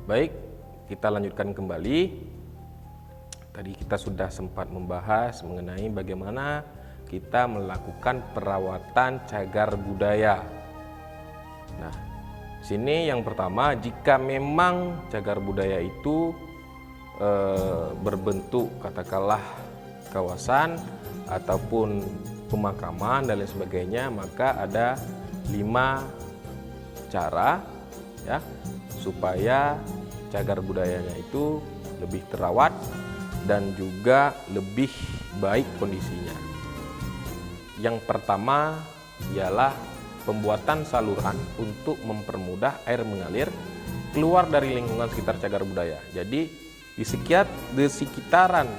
Baik, kita lanjutkan kembali. Tadi kita sudah sempat membahas mengenai bagaimana kita melakukan perawatan cagar budaya. Nah, sini yang pertama, jika memang cagar budaya itu berbentuk katakanlah kawasan ataupun pemakaman dan lain sebagainya, maka ada 5 cara ya supaya cagar budayanya itu lebih terawat dan juga lebih baik kondisinya. Yang pertama ialah pembuatan saluran untuk mempermudah air mengalir keluar dari lingkungan sekitar cagar budaya. Jadi di sekitaran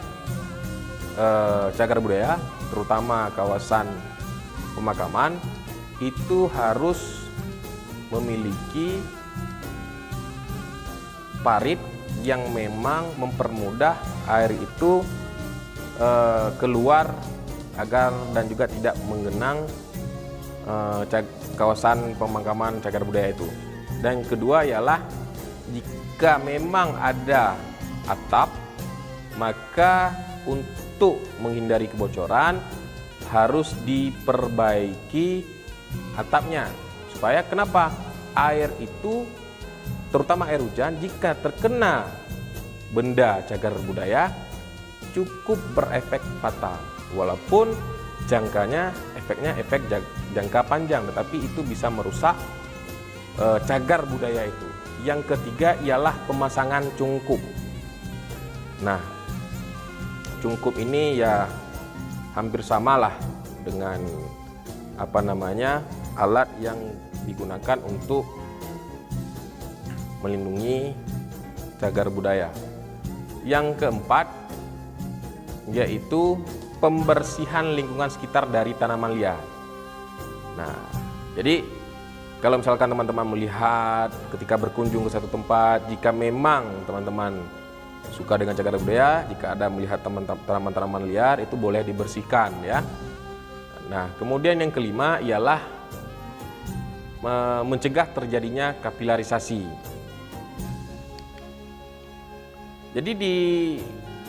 cagar budaya, terutama kawasan pemakaman, itu harus memiliki parit yang memang mempermudah air itu keluar agar dan juga tidak menggenang kawasan pemakaman cagar budaya itu. Dan yang kedua ialah jika memang ada atap, maka untuk menghindari kebocoran harus diperbaiki atapnya. Supaya kenapa? Air itu, terutama air hujan, jika terkena benda cagar budaya cukup berefek fatal. Walaupun efeknya efek jangka panjang, tetapi itu bisa merusak cagar budaya itu. Yang ketiga ialah pemasangan cungkup. Nah, cungkup ini ya hampir samalah dengan alat yang digunakan untuk melindungi cagar budaya. Yang keempat yaitu pembersihan lingkungan sekitar dari tanaman liar. Nah, jadi kalau misalkan teman-teman melihat ketika berkunjung ke satu tempat, jika memang teman-teman suka dengan cagar budaya, jika ada melihat tanaman-tanaman liar, itu boleh dibersihkan ya. Nah, kemudian yang kelima ialah mencegah terjadinya kapilarisasi. Jadi di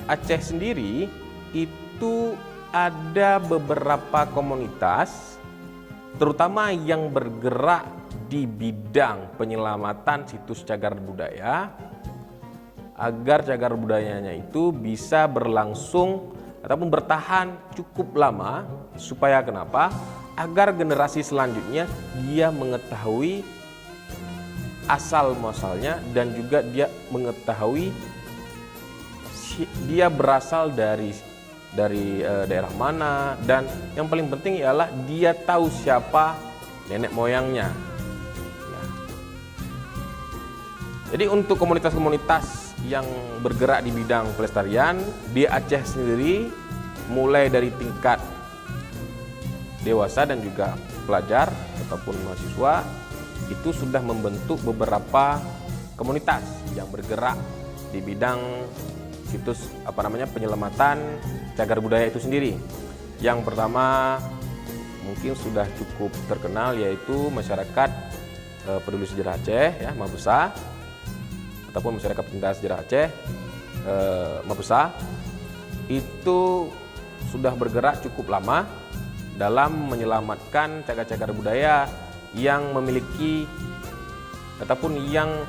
Aceh sendiri itu ada beberapa komunitas, terutama yang bergerak di bidang penyelamatan situs cagar budaya, agar cagar budayanya itu bisa berlangsung ataupun bertahan cukup lama. Supaya kenapa? Agar generasi selanjutnya dia mengetahui asal muasalnya dan juga dia mengetahui dia berasal dari daerah mana, dan yang paling penting ialah dia tahu siapa nenek moyangnya. Nah, jadi untuk komunitas-komunitas yang bergerak di bidang pelestarian di Aceh sendiri, mulai dari tingkat dewasa dan juga pelajar ataupun mahasiswa, itu sudah membentuk beberapa komunitas yang bergerak di bidang situs penyelamatan cagar budaya itu sendiri. Yang pertama mungkin sudah cukup terkenal, yaitu masyarakat peduli sejarah Aceh ya, Mabesa, ataupun masyarakat pencinta sejarah Aceh Mabesa, itu sudah bergerak cukup lama dalam menyelamatkan cagar-cagar budaya yang memiliki ataupun yang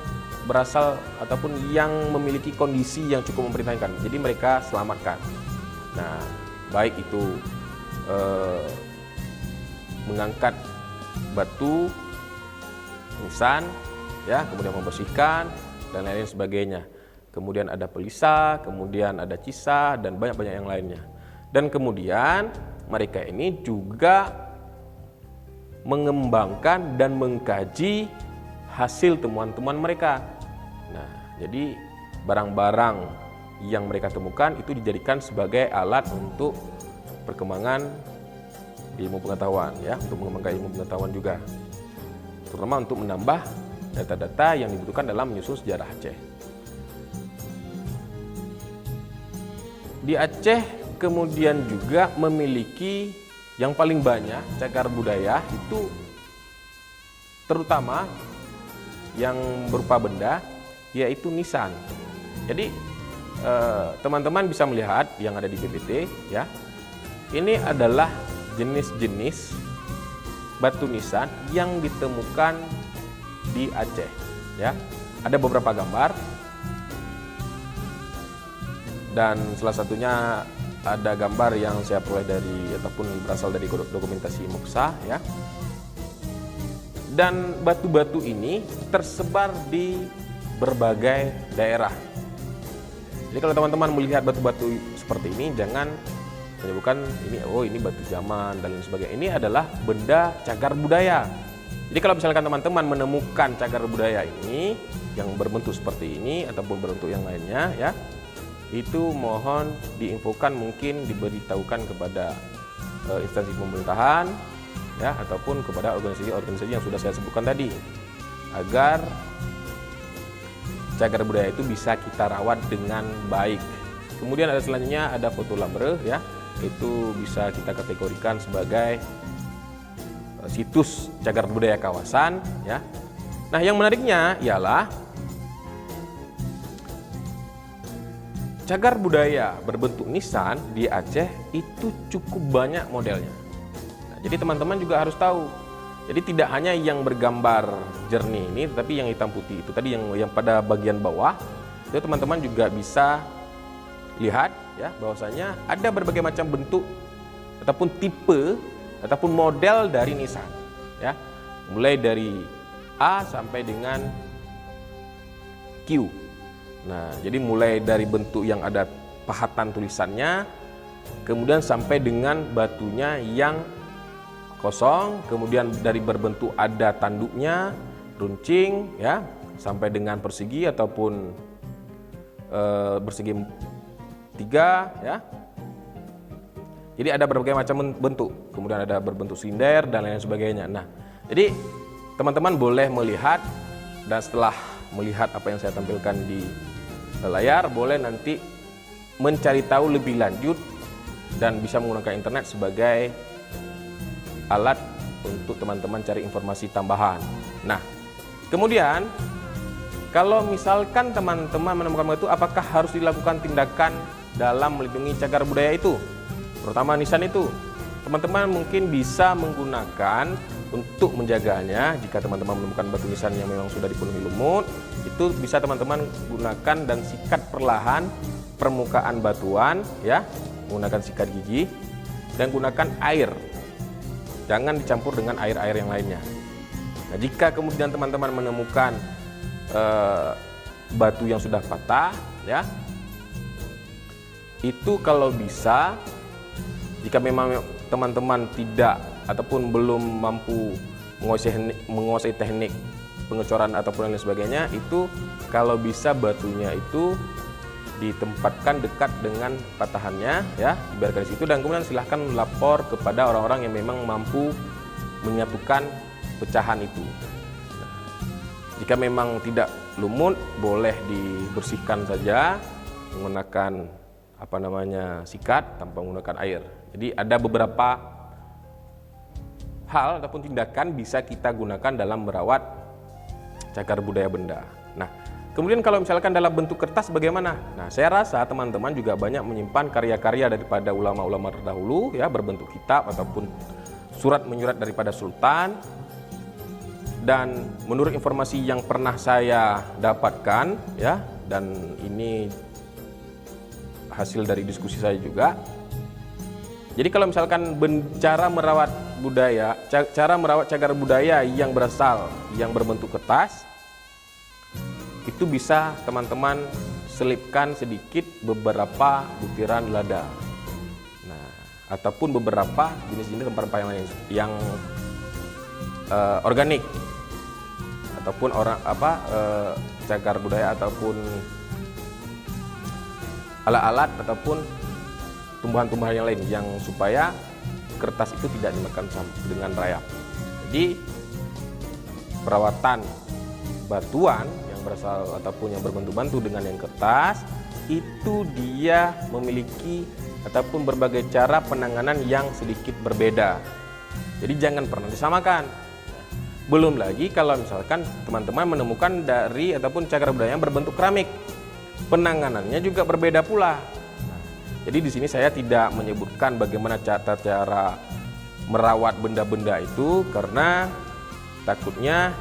berasal ataupun yang memiliki kondisi yang cukup memprihatinkan. Jadi mereka selamatkan. Nah, baik itu mengangkat batu nisan ya, kemudian membersihkan dan lain-lain sebagainya. Kemudian ada pelisa, kemudian ada cisah dan banyak-banyak yang lainnya. Dan kemudian mereka ini juga mengembangkan dan mengkaji hasil temuan-temuan mereka. Nah, jadi barang-barang yang mereka temukan itu dijadikan sebagai alat untuk perkembangan ilmu pengetahuan ya, untuk mengembangkan ilmu pengetahuan juga, terutama untuk menambah data-data yang dibutuhkan dalam menyusun sejarah Aceh. Di Aceh kemudian juga memiliki yang paling banyak cagar budaya itu, terutama yang berupa benda, yaitu nisan. Jadi teman-teman bisa melihat yang ada di PPT ya. Ini adalah jenis-jenis batu nisan yang ditemukan di Aceh ya. Ada beberapa gambar dan salah satunya ada gambar yang saya peroleh dari ataupun berasal dari dokumentasi Moksa ya. Dan batu-batu ini tersebar di berbagai daerah. Jadi kalau teman-teman melihat batu-batu seperti ini, jangan menyebutkan ini batu zaman dan lain sebagainya. Ini adalah benda cagar budaya. Jadi kalau misalkan teman-teman menemukan cagar budaya ini yang berbentuk seperti ini ataupun berbentuk yang lainnya ya, itu mohon diinfokan, mungkin diberitahukan kepada instansi pemerintahan ya, ataupun kepada organisasi-organisasi yang sudah saya sebutkan tadi, agar cagar budaya itu bisa kita rawat dengan baik. Kemudian ada selanjutnya ada foto lamre ya, itu bisa kita kategorikan sebagai situs cagar budaya kawasan ya. Nah, yang menariknya ialah cagar budaya berbentuk nisan di Aceh itu cukup banyak modelnya. Nah, jadi teman-teman juga harus tahu. Jadi tidak hanya yang bergambar jernih ini, tetapi yang hitam putih itu tadi yang pada bagian bawah itu teman-teman juga bisa lihat ya, bahwasanya ada berbagai macam bentuk ataupun tipe ataupun model dari nisan ya, mulai dari A sampai dengan Q. Nah, jadi mulai dari bentuk yang ada pahatan tulisannya, kemudian sampai dengan batunya yang kosong, kemudian dari berbentuk ada tanduknya, runcing ya, sampai dengan persegi ataupun bersegi 3 ya. Jadi ada berbagai macam bentuk, kemudian ada berbentuk silinder dan lain sebagainya. Nah, jadi teman-teman boleh melihat, dan setelah melihat apa yang saya tampilkan di layar, boleh nanti mencari tahu lebih lanjut dan bisa menggunakan internet sebagai alat untuk teman-teman cari informasi tambahan. Nah, kemudian kalau misalkan teman-teman menemukan batu, apakah harus dilakukan tindakan dalam melindungi cagar budaya itu, terutama nisan itu? Teman-teman mungkin bisa menggunakan untuk menjaganya. Jika teman-teman menemukan batu nisan yang memang sudah dipenuhi lumut, itu bisa teman-teman gunakan dan sikat perlahan permukaan batuan ya, menggunakan sikat gigi, dan gunakan air. Jangan dicampur dengan air-air yang lainnya. Nah, jika kemudian teman-teman menemukan batu yang sudah patah ya, itu kalau bisa, jika memang teman-teman tidak ataupun belum mampu menguasai teknik pengecoran ataupun lain sebagainya, itu kalau bisa batunya itu ditempatkan dekat dengan patahannya ya, dibiarkan di situ, dan kemudian silahkan lapor kepada orang-orang yang memang mampu menyatukan pecahan itu. Nah, jika memang tidak lumut, boleh dibersihkan saja menggunakan sikat tanpa menggunakan air. Jadi ada beberapa hal ataupun tindakan bisa kita gunakan dalam merawat cagar budaya benda. Nah, kemudian kalau misalkan dalam bentuk kertas bagaimana? Nah, saya rasa teman-teman juga banyak menyimpan karya-karya daripada ulama-ulama terdahulu ya, berbentuk kitab ataupun surat menyurat daripada sultan. Dan menurut informasi yang pernah saya dapatkan ya, dan ini hasil dari diskusi saya juga. Jadi kalau misalkan cara merawat cagar budaya yang berbentuk kertas, itu bisa teman-teman selipkan sedikit beberapa butiran lada. Nah, ataupun beberapa jenis-jenis rempah-rempah yang lain yang organik, ataupun cagar budaya ataupun alat-alat ataupun tumbuhan-tumbuhan yang lain, yang supaya kertas itu tidak dimakan dengan rayap. Jadi perawatan batuan yang berasal ataupun yang berbentuk batu dengan yang kertas itu dia memiliki ataupun berbagai cara penanganan yang sedikit berbeda. Jadi jangan pernah disamakan. Belum lagi kalau misalkan teman-teman menemukan dari ataupun cagar budaya yang berbentuk keramik, penanganannya juga berbeda pula. Nah, jadi di sini saya tidak menyebutkan bagaimana cara merawat benda-benda itu, karena takutnya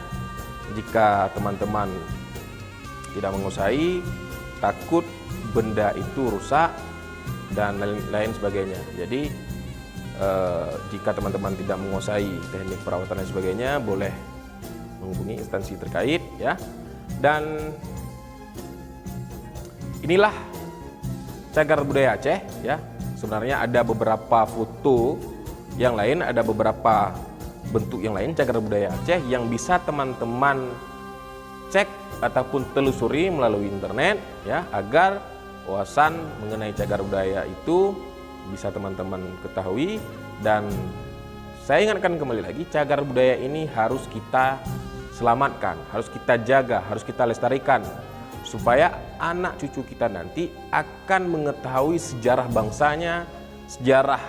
jika teman-teman tidak menguasai, takut benda itu rusak dan lain sebagainya. Jadi jika teman-teman tidak menguasai teknik perawatan dan sebagainya, boleh menghubungi instansi terkait ya. Dan inilah cagar budaya Aceh ya. Sebenarnya ada beberapa foto yang lain, ada beberapa bentuk yang lain cagar budaya Aceh yang bisa teman-teman cek ataupun telusuri melalui internet ya, agar wawasan mengenai cagar budaya itu bisa teman-teman ketahui. Dan saya ingatkan kembali lagi, cagar budaya ini harus kita selamatkan, harus kita jaga, harus kita lestarikan, supaya anak cucu kita nanti akan mengetahui sejarah bangsanya, sejarah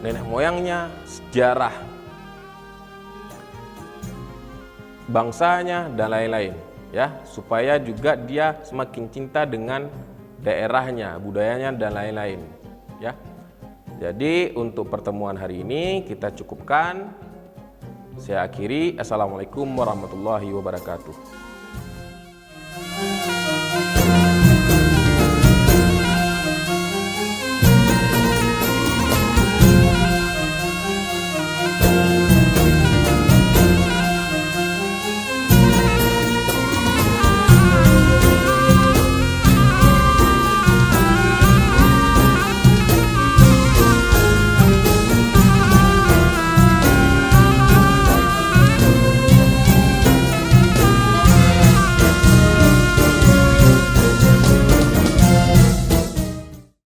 nenek moyangnya, sejarah bangsanya dan lain-lain ya, supaya juga dia semakin cinta dengan daerahnya, budayanya dan lain-lain ya. Jadi untuk pertemuan hari ini kita cukupkan. Saya akhiri. Assalamualaikum warahmatullahi wabarakatuh.